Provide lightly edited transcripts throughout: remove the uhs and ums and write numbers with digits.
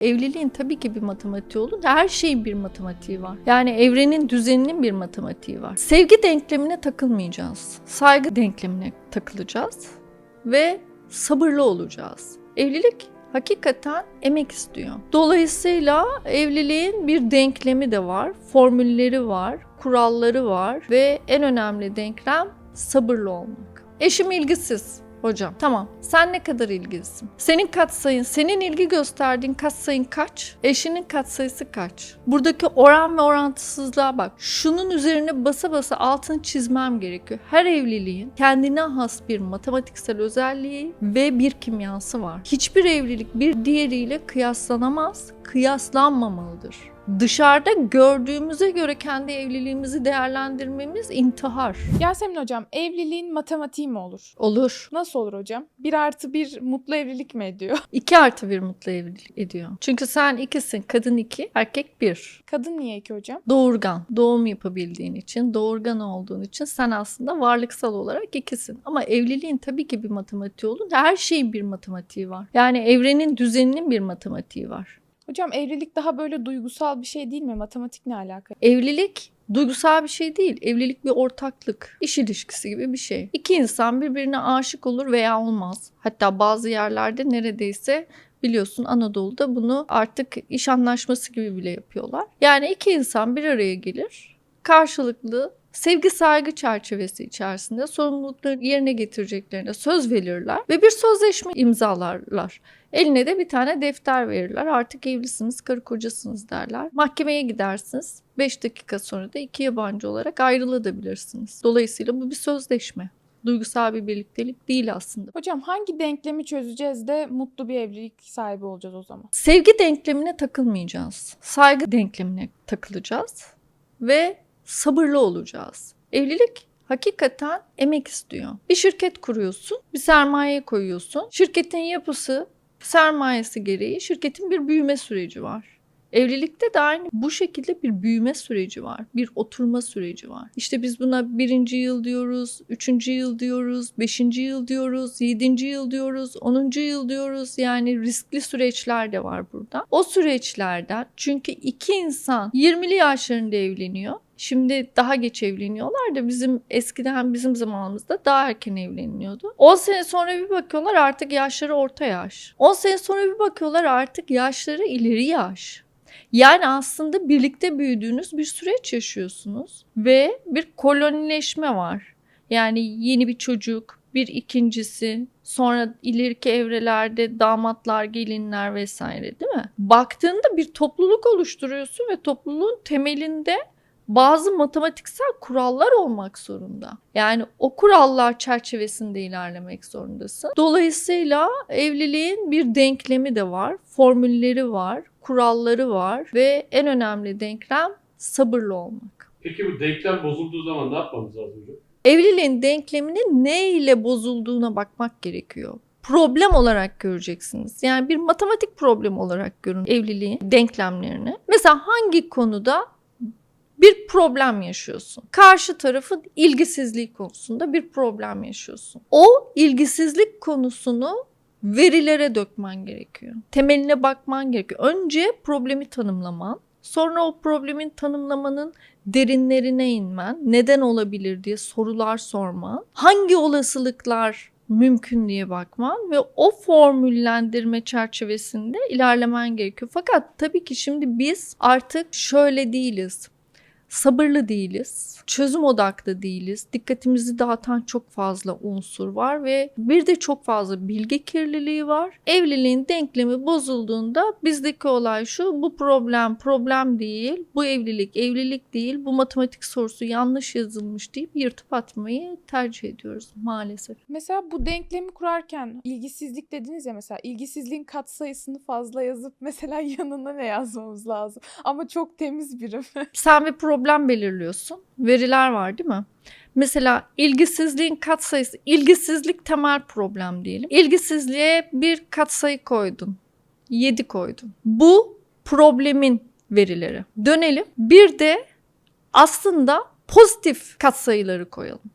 Evliliğin tabii ki bir matematiği olur. Her şeyin bir matematiği var. Yani evrenin düzeninin bir matematiği var. Sevgi denklemine takılmayacağız. Saygı denklemine takılacağız ve sabırlı olacağız. Evlilik hakikaten emek istiyor. Dolayısıyla evliliğin bir denklemi de var, formülleri var, kuralları var ve en önemli denklem sabırlı olmak. Eşim ilgisiz. Hocam tamam, sen ne kadar ilgilisin? Senin katsayın, senin ilgi gösterdiğin katsayın kaç? Eşinin katsayısı kaç? Buradaki oran ve orantısızlığa bak. Şunun üzerine basa basa altını çizmem gerekiyor. Her evliliğin kendine has bir matematiksel özelliği ve bir kimyası var. Hiçbir evlilik bir diğeriyle kıyaslanamaz, kıyaslanmamalıdır. Dışarıda gördüğümüze göre kendi evliliğimizi değerlendirmemiz intihar. Yasemin hocam, evliliğin matematiği mi olur? Olur. Nasıl olur hocam? 1+1 mutlu evlilik mi ediyor? 2+1 mutlu evlilik ediyor. Çünkü sen ikisin, kadın 2, erkek 1. Kadın niye 2 hocam? Doğurgan, doğum yapabildiğin için, doğurgan olduğun için sen aslında varlıksal olarak ikisin. Ama evliliğin tabii ki bir matematiği olur. Her şeyin bir matematiği var. Yani evrenin düzeninin bir matematiği var. Hocam evlilik daha böyle duygusal bir şey değil mi? Matematik ne alaka? Evlilik duygusal bir şey değil. Evlilik bir ortaklık, iş ilişkisi gibi bir şey. İki insan birbirine aşık olur veya olmaz. Hatta bazı yerlerde neredeyse biliyorsun Anadolu'da bunu artık iş anlaşması gibi bile yapıyorlar. Yani iki insan bir araya gelir, karşılıklı sevgi saygı çerçevesi içerisinde sorumluluklarını yerine getireceklerine söz verirler ve bir sözleşme imzalarlar. Eline de bir tane defter verirler. Artık evlisiniz, karı kocasınız derler. Mahkemeye gidersiniz. 5 dakika sonra da iki yabancı olarak ayrılabilirsiniz. Dolayısıyla bu bir sözleşme. Duygusal bir birliktelik değil aslında. Hocam hangi denklemi çözeceğiz de mutlu bir evlilik sahibi olacağız o zaman? Sevgi denklemine takılmayacağız. Saygı denklemine takılacağız ve sabırlı olacağız. Evlilik hakikaten emek istiyor. Bir şirket kuruyorsun, bir sermaye koyuyorsun. Şirketin yapısı, sermayesi gereği şirketin bir büyüme süreci var. Evlilikte de aynı bu şekilde bir büyüme süreci var. Bir oturma süreci var. İşte biz buna 1. yıl diyoruz, 3. yıl diyoruz, 5. yıl diyoruz, 7. yıl diyoruz, 10. yıl diyoruz. Yani riskli süreçler de var burada. O süreçlerden çünkü iki insan 20'li yaşlarında evleniyor. Şimdi daha geç evleniyorlar da bizim zamanımızda daha erken evleniliyordu. 10 sene sonra bir bakıyorlar artık yaşları orta yaş. 10 sene sonra bir bakıyorlar artık yaşları ileri yaş. Yani aslında birlikte büyüdüğünüz bir süreç yaşıyorsunuz ve bir kolonileşme var. Yani yeni bir çocuk, bir ikincisi, sonra ileriki evrelerde damatlar, gelinler vesaire değil mi? Baktığında bir topluluk oluşturuyorsun ve topluluğun temelinde bazı matematiksel kurallar olmak zorunda. Yani o kurallar çerçevesinde ilerlemek zorundasın. Dolayısıyla evliliğin bir denklemi de var, formülleri var, kuralları var ve en önemli denklem sabırlı olmak. Peki bu denklem bozulduğu zaman ne yapmamız lazım hocam? Evliliğin denkleminin ne ile bozulduğuna bakmak gerekiyor. Problem olarak göreceksiniz. Yani bir matematik problem olarak görün evliliğin denklemlerini. Mesela hangi konuda bir problem yaşıyorsun? Karşı tarafın ilgisizliği konusunda bir problem yaşıyorsun. O ilgisizlik konusunu verilere dökmen gerekiyor. Temeline bakman gerekiyor. Önce problemi tanımlaman, sonra o problemin tanımlamanın derinlerine inmen, neden olabilir diye sorular sorman, hangi olasılıklar mümkün diye bakman ve o formüllendirme çerçevesinde ilerlemen gerekiyor. Fakat tabii ki şimdi biz artık şöyle değiliz. Sabırlı değiliz, çözüm odaklı değiliz, dikkatimizi dağıtan çok fazla unsur var ve bir de çok fazla bilgi kirliliği var. Evliliğin denklemi bozulduğunda bizdeki olay şu, bu problem değil, bu evlilik değil, bu matematik sorusu yanlış yazılmış deyip yırtıp atmayı tercih ediyoruz maalesef. Mesela bu denklemi kurarken ilgisizlik dediniz ya, mesela ilgisizliğin katsayısını fazla yazıp mesela yanına ne yazmamız lazım? Ama çok temiz biri mi? Sen bir problem belirliyorsun. Veriler var değil mi? Mesela ilgisizliğin katsayısı, ilgisizlik temel problem diyelim. İlgisizliğe bir katsayı koydun. 7 koydun. Bu problemin verileri. Dönelim. Bir de aslında pozitif katsayıları koyalım.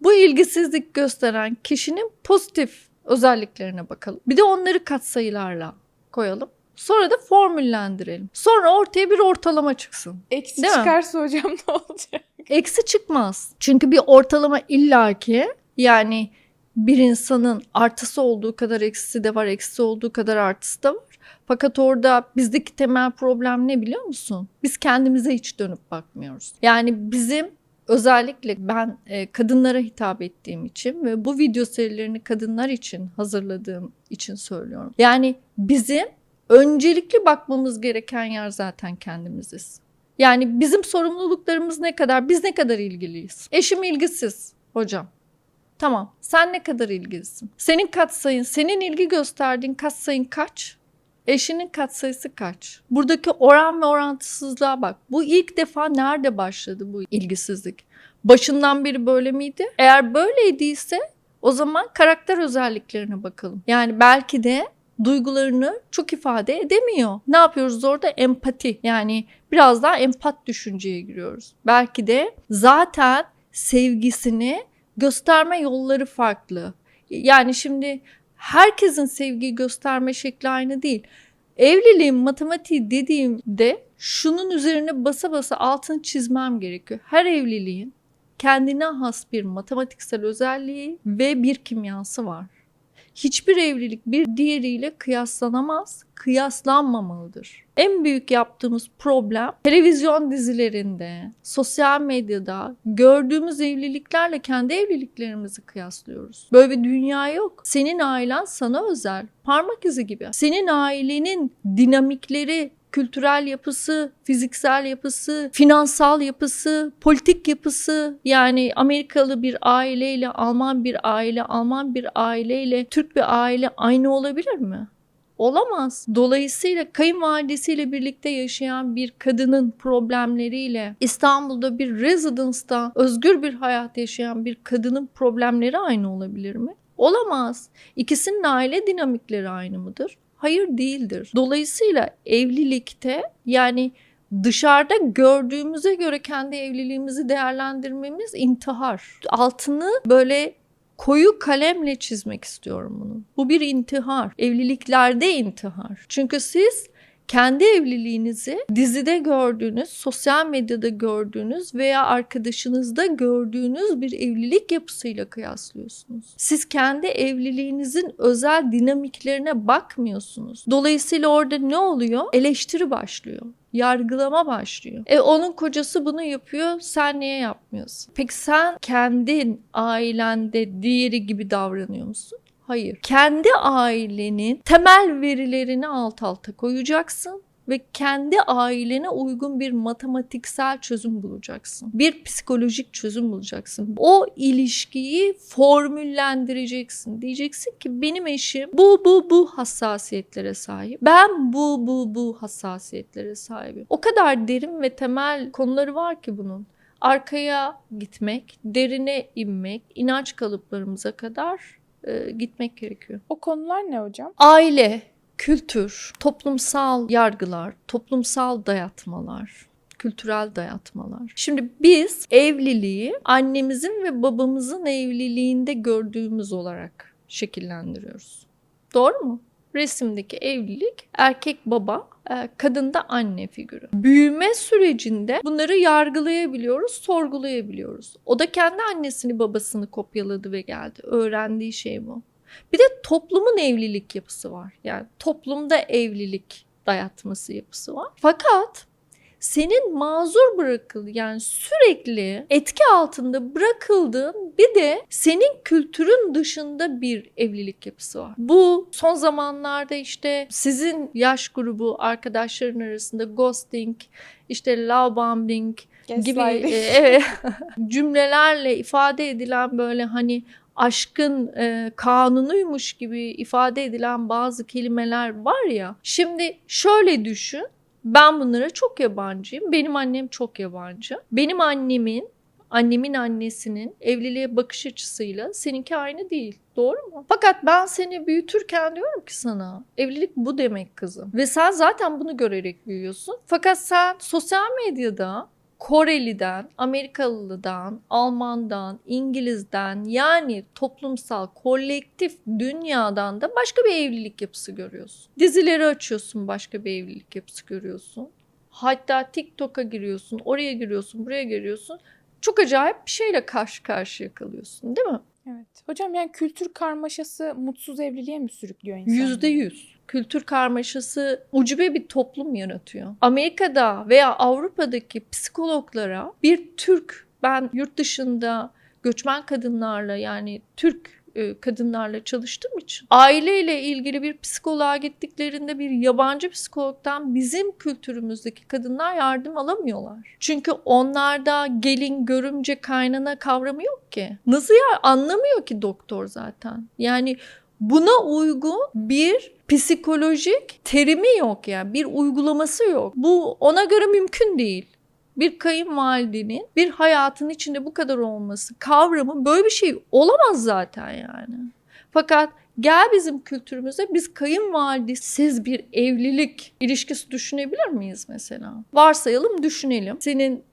Bu ilgisizlik gösteren kişinin pozitif özelliklerine bakalım. Bir de onları katsayılarla koyalım. Sonra da formüllendirelim. Sonra ortaya bir ortalama çıksın. Eksi Değil mi? çıkarsa hocam ne olacak? Eksi çıkmaz. Çünkü bir ortalama illaki, yani bir insanın artısı olduğu kadar eksisi de var, eksisi olduğu kadar artısı da var. Fakat orada bizdeki temel problem ne biliyor musun? Biz kendimize hiç dönüp bakmıyoruz. Yani bizim, özellikle ben kadınlara hitap ettiğim için ve bu video serilerini kadınlar için hazırladığım için söylüyorum. Yani bizim öncelikli bakmamız gereken yer zaten kendimiziz. Yani bizim sorumluluklarımız ne kadar, biz ne kadar ilgiliyiz? Eşim ilgisiz hocam. Tamam, sen ne kadar ilgilisin? Senin katsayın, senin ilgi gösterdiğin katsayın kaç? Eşinin katsayısı kaç? Buradaki oran ve orantısızlığa bak. Bu ilk defa nerede başladı bu ilgisizlik? Başından beri böyle miydi? Eğer böyleydiyse o zaman karakter özelliklerine bakalım. Yani belki de duygularını çok ifade edemiyor. Ne yapıyoruz orada? Empati. Yani biraz daha empat düşünceye giriyoruz. Belki de zaten sevgisini gösterme yolları farklı. Yani şimdi herkesin sevgiyi gösterme şekli aynı değil. Evliliğin matematiği dediğimde şunun üzerine basa basa altını çizmem gerekiyor. Her evliliğin kendine has bir matematiksel özelliği ve bir kimyası var. Hiçbir evlilik bir diğeriyle kıyaslanamaz, kıyaslanmamalıdır. En büyük yaptığımız problem televizyon dizilerinde, sosyal medyada gördüğümüz evliliklerle kendi evliliklerimizi kıyaslıyoruz. Böyle bir dünya yok. Senin ailen sana özel, parmak izi gibi. Senin ailenin dinamikleri, kültürel yapısı, fiziksel yapısı, finansal yapısı, politik yapısı, yani Amerikalı bir aileyle Alman bir aile, Alman bir aileyle Türk bir aile aynı olabilir mi? Olamaz. Dolayısıyla kayınvalidesiyle birlikte yaşayan bir kadının problemleriyle İstanbul'da bir residence'da özgür bir hayat yaşayan bir kadının problemleri aynı olabilir mi? Olamaz. İkisinin aile dinamikleri aynı mıdır? Hayır, değildir. Dolayısıyla evlilikte, yani dışarıda gördüğümüze göre kendi evliliğimizi değerlendirmemiz intihar. Altını böyle koyu kalemle çizmek istiyorum bunu. Bu bir intihar. Evliliklerde intihar. Çünkü siz kendi evliliğinizi dizide gördüğünüz, sosyal medyada gördüğünüz veya arkadaşınızda gördüğünüz bir evlilik yapısıyla kıyaslıyorsunuz. Siz kendi evliliğinizin özel dinamiklerine bakmıyorsunuz. Dolayısıyla orada ne oluyor? Eleştiri başlıyor. Yargılama başlıyor. Onun kocası bunu yapıyor, sen niye yapmıyorsun? Peki sen kendin ailende diğeri gibi davranıyor musun? Hayır. Kendi ailenin temel verilerini alt alta koyacaksın ve kendi ailene uygun bir matematiksel çözüm bulacaksın. Bir psikolojik çözüm bulacaksın. O ilişkiyi formüllendireceksin. Diyeceksin ki benim eşim bu hassasiyetlere sahip. Ben bu hassasiyetlere sahibim. O kadar derin ve temel konuları var ki bunun. Arkaya gitmek, derine inmek, inanç kalıplarımıza kadar gitmek gerekiyor. O konular ne hocam? Aile, kültür, toplumsal yargılar, toplumsal dayatmalar, kültürel dayatmalar. Şimdi biz evliliği annemizin ve babamızın evliliğinde gördüğümüz olarak şekillendiriyoruz. Doğru mu? Resimdeki evlilik erkek baba, kadında anne figürü. Büyüme sürecinde bunları yargılayabiliyoruz, sorgulayabiliyoruz. O da kendi annesini babasını kopyaladı ve geldi. Öğrendiği şey bu. Bir de toplumun evlilik yapısı var. Yani toplumda evlilik dayatması yapısı var. Fakat senin mazur yani sürekli etki altında bırakıldığın bir de senin kültürün dışında bir evlilik yapısı var. Bu son zamanlarda işte sizin yaş grubu arkadaşların arasında ghosting, işte love bombing gibi evet, cümlelerle ifade edilen böyle hani aşkın kanunuymuş gibi ifade edilen bazı kelimeler var ya. Şimdi şöyle düşün. Ben bunlara çok yabancıyım. Benim annem çok yabancı. Benim annemin annesinin evliliğe bakış açısıyla seninki aynı değil. Doğru mu? Fakat ben seni büyütürken diyorum ki sana evlilik bu demek kızım. Ve sen zaten bunu görerek büyüyorsun. Fakat sen sosyal medyada Koreli'den, Amerikalı'dan, Alman'dan, İngiliz'den, yani toplumsal, kolektif dünyadan da başka bir evlilik yapısı görüyorsun. Dizileri açıyorsun, başka bir evlilik yapısı görüyorsun. Hatta TikTok'a giriyorsun, oraya giriyorsun, buraya giriyorsun. Çok acayip bir şeyle karşı karşıya kalıyorsun, değil mi? Evet. Hocam yani kültür karmaşası mutsuz evliliğe mi sürüklüyor insanları? %100. Kültür karmaşası ucube bir toplum yaratıyor. Amerika'da veya Avrupa'daki psikologlara bir Türk, ben yurt dışında göçmen kadınlarla, yani Türk kadınlarla çalıştığım için aileyle ilgili bir psikoloğa gittiklerinde bir yabancı psikologdan bizim kültürümüzdeki kadınlar yardım alamıyorlar. Çünkü onlarda gelin, görümce, kaynana kavramı yok ki. Nasıl ya, anlamıyor ki doktor zaten. Yani buna uygun bir psikolojik terimi yok, yani bir uygulaması yok. Bu ona göre mümkün değil. Bir kayınvalidenin bir hayatın içinde bu kadar olması kavramı, böyle bir şey olamaz zaten yani. Fakat gel bizim kültürümüze, biz kayınvalidesiz bir evlilik ilişkisi düşünebilir miyiz mesela? Varsayalım, düşünelim. Senin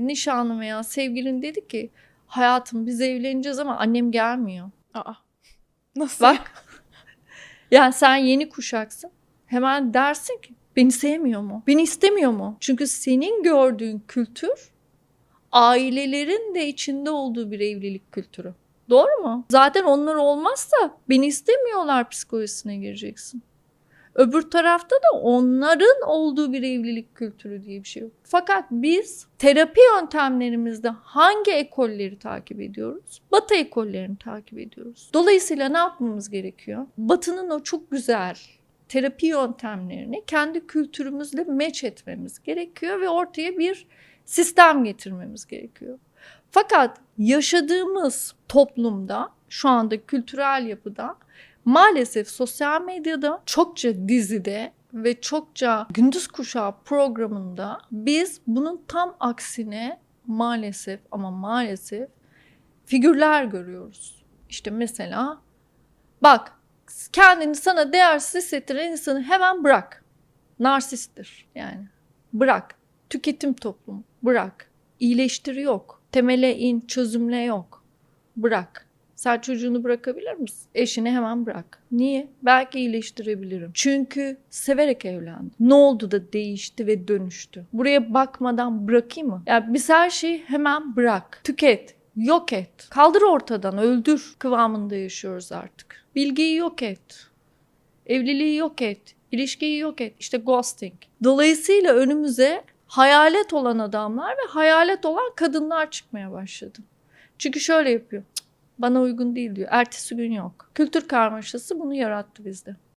nişanlın veya sevgilin dedi ki hayatım biz evleneceğiz ama annem gelmiyor. Aa. Nasıl? Bak. Yani sen yeni kuşaksın. Hemen dersin ki beni sevmiyor mu? Beni istemiyor mu? Çünkü senin gördüğün kültür ailelerin de içinde olduğu bir evlilik kültürü. Doğru mu? Zaten onlar olmazsa beni istemiyorlar psikolojisine gireceksin. Öbür tarafta da onların olduğu bir evlilik kültürü diye bir şey yok. Fakat biz terapi yöntemlerimizde hangi ekolleri takip ediyoruz? Batı ekollerini takip ediyoruz. Dolayısıyla ne yapmamız gerekiyor? Batı'nın o çok güzel terapi yöntemlerini kendi kültürümüzle match etmemiz gerekiyor ve ortaya bir sistem getirmemiz gerekiyor. Fakat yaşadığımız toplumda, şu anda kültürel yapıda, maalesef sosyal medyada, çokça dizide ve çokça gündüz kuşağı programında biz bunun tam aksine maalesef ama maalesef figürler görüyoruz. İşte mesela bak, kendini sana değersiz hissettiren insanı hemen bırak. Narsisttir yani. Bırak. Tüketim toplumu. Bırak. İyileştiri yok. Temele in, çözümle yok. Bırak. Sen çocuğunu bırakabilir misin? Eşini hemen bırak. Niye? Belki iyileştirebilirim. Çünkü severek evlendim. Ne oldu da değişti ve dönüştü? Buraya bakmadan bırakayım mı? Yani biz her şeyi hemen bırak. Tüket. Yok et. Kaldır ortadan, öldür kıvamında yaşıyoruz artık. Bilgiyi yok et. Evliliği yok et. İlişkiyi yok et. İşte ghosting. Dolayısıyla önümüze hayalet olan adamlar ve hayalet olan kadınlar çıkmaya başladı. Çünkü şöyle yapıyor. Bana uygun değil diyor. Ertesi gün yok. Kültür karmaşası bunu yarattı bizde.